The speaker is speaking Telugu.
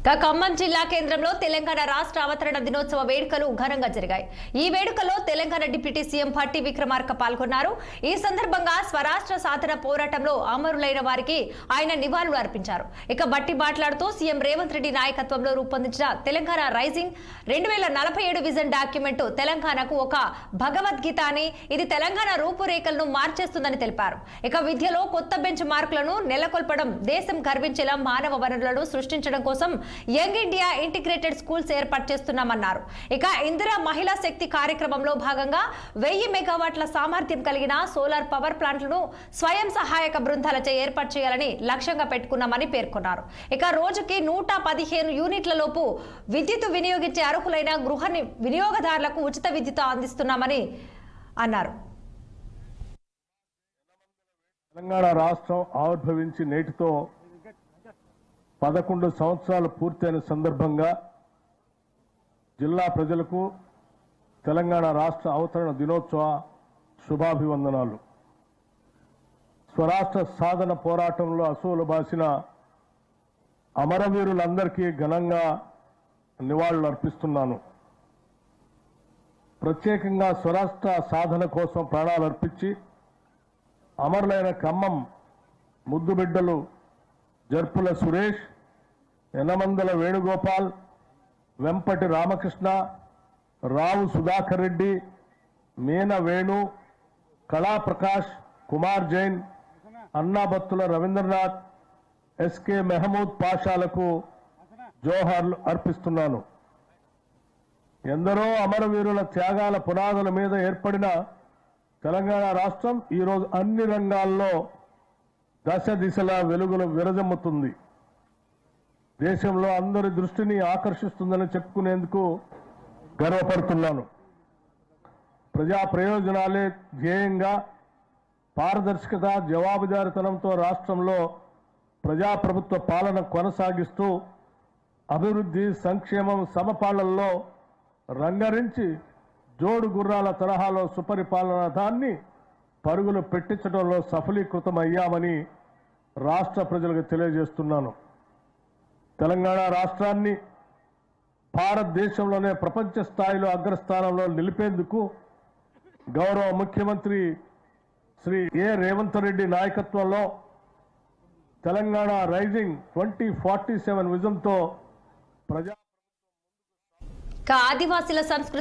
ఖమ్మం జిల్లా కేంద్రంలో తెలంగాణ రాష్ట్ర అవతరణ దినోత్సవ వేడుకలు ఘనంగా జరిగాయి। ఈ వేడుకలో తెలంగాణ డిప్యూటీ సీఎం భట్టి విక్రమార్క పాల్గొన్నారు। ఈ సందర్భంగా స్వరాష్ట్ర సాధన పోరాటంలో అమరులైన వారికి ఆయన నివాళులు అర్పించారు। ఇక భట్టి మాట్లాడుతూ సీఎం రేవంత్ రెడ్డి నాయకత్వంలో రూపొందించిన తెలంగాణ రైజింగ్ 2047 విజన్ డాక్యుమెంట్ తెలంగాణకు ఒక భగవద్గీత అని, ఇది తెలంగాణ రూపురేఖలను మార్చేస్తుందని తెలిపారు। ఇక విద్యలో కొత్త బెంచ్ మార్కులను నెలకొల్పడం, దేశం గర్వించేలా మానవ వనరులను సృష్టించడం కోసం యంగ్ ఇండియా ఇంటిగ్రేటెడ్ స్కూల్స్ ఏర్పాటు చేస్తున్నామన్నారు। ఇక ఇందిరా మహిళా శక్తి కార్యక్రమంలో భాగంగా 1000 మెగావాట్ల సామర్థ్యం కలిగిన సోలార్ పవర్ ప్లాంట్లను స్వయం సహాయక బృందాలచే ఏర్పాటు చేయాలని లక్ష్యంగా పెట్టుకున్నామని పేర్కొన్నారు। ఇక రోజుకి 115 యూనిట్ల లోపు విద్యుత్ వినియోగించే అర్హులైన గృహ వినియోగదారులకు ఉచిత విద్యుత్ అందిస్తున్నామని అన్నారు। తెలంగాణ రాష్ట్రం ఆవిర్భవించి నేటితో 11 సంవత్సరాలు పూర్తయిన సందర్భంగా జిల్లా ప్రజలకు తెలంగాణ రాష్ట్ర అవతరణ దినోత్సవ శుభాభివందనాలు। స్వరాష్ట్ర సాధన పోరాటంలో అసూలు బాసిన అమరవీరులందరికీ ఘనంగా నివాళులు అర్పిస్తున్నాను। ప్రత్యేకంగా స్వరాష్ట్ర సాధన కోసం ప్రాణాలు అర్పించి అమరులైన ఖమ్మం ముద్దుబిడ్డలు జర్పుల సురేష్, యనమందల వేణుగోపాల్, వెంపటి రామకృష్ణ, రావు సుధాకర్ రెడ్డి, మీన వేణు, కళాప్రకాష్, కుమార్ జైన్, అన్నాబత్తుల రవీంద్రనాథ్, ఎస్కే మెహమూద్ పాషాలకు జోహార్లు అర్పిస్తున్నాను। ఎందరో అమరవీరుల త్యాగాల పునాదుల మీద ఏర్పడిన తెలంగాణ రాష్ట్రం ఈరోజు అన్ని రంగాల్లో దశ దిశలా వెలుగులు విరజమ్ముతుంది। దేశంలో అందరి దృష్టిని ఆకర్షిస్తుందని చెప్పుకునేందుకు గర్వపడుతున్నాను। ప్రజా ప్రయోజనాలే ధ్యేయంగా పారదర్శకత, జవాబుదారీతనంతో రాష్ట్రంలో ప్రజాప్రభుత్వ పాలన కొనసాగిస్తూ అభివృద్ధి, సంక్షేమం సమపాలనలో రంగరించి జోడు గుర్రాల తరహాలో సుపరిపాలనదాన్ని పరుగులు పెట్టించడంలో సఫలీకృతమయ్యామని రాష్ట్ర ప్రజలకు తెలియజేస్తున్నాను। తెలంగాణ రాష్ట్రాన్ని భారతదేశంలోనే ప్రపంచ స్థాయిలో అగ్రస్థానంలో నిలిపేందుకు గౌరవ ముఖ్యమంత్రి శ్రీ రేవంత్ రెడ్డి నాయకత్వంలో తెలంగాణ రైజింగ్ 2047 విజన్తో ప్రజా ఆదివాసీల సంస్కృతి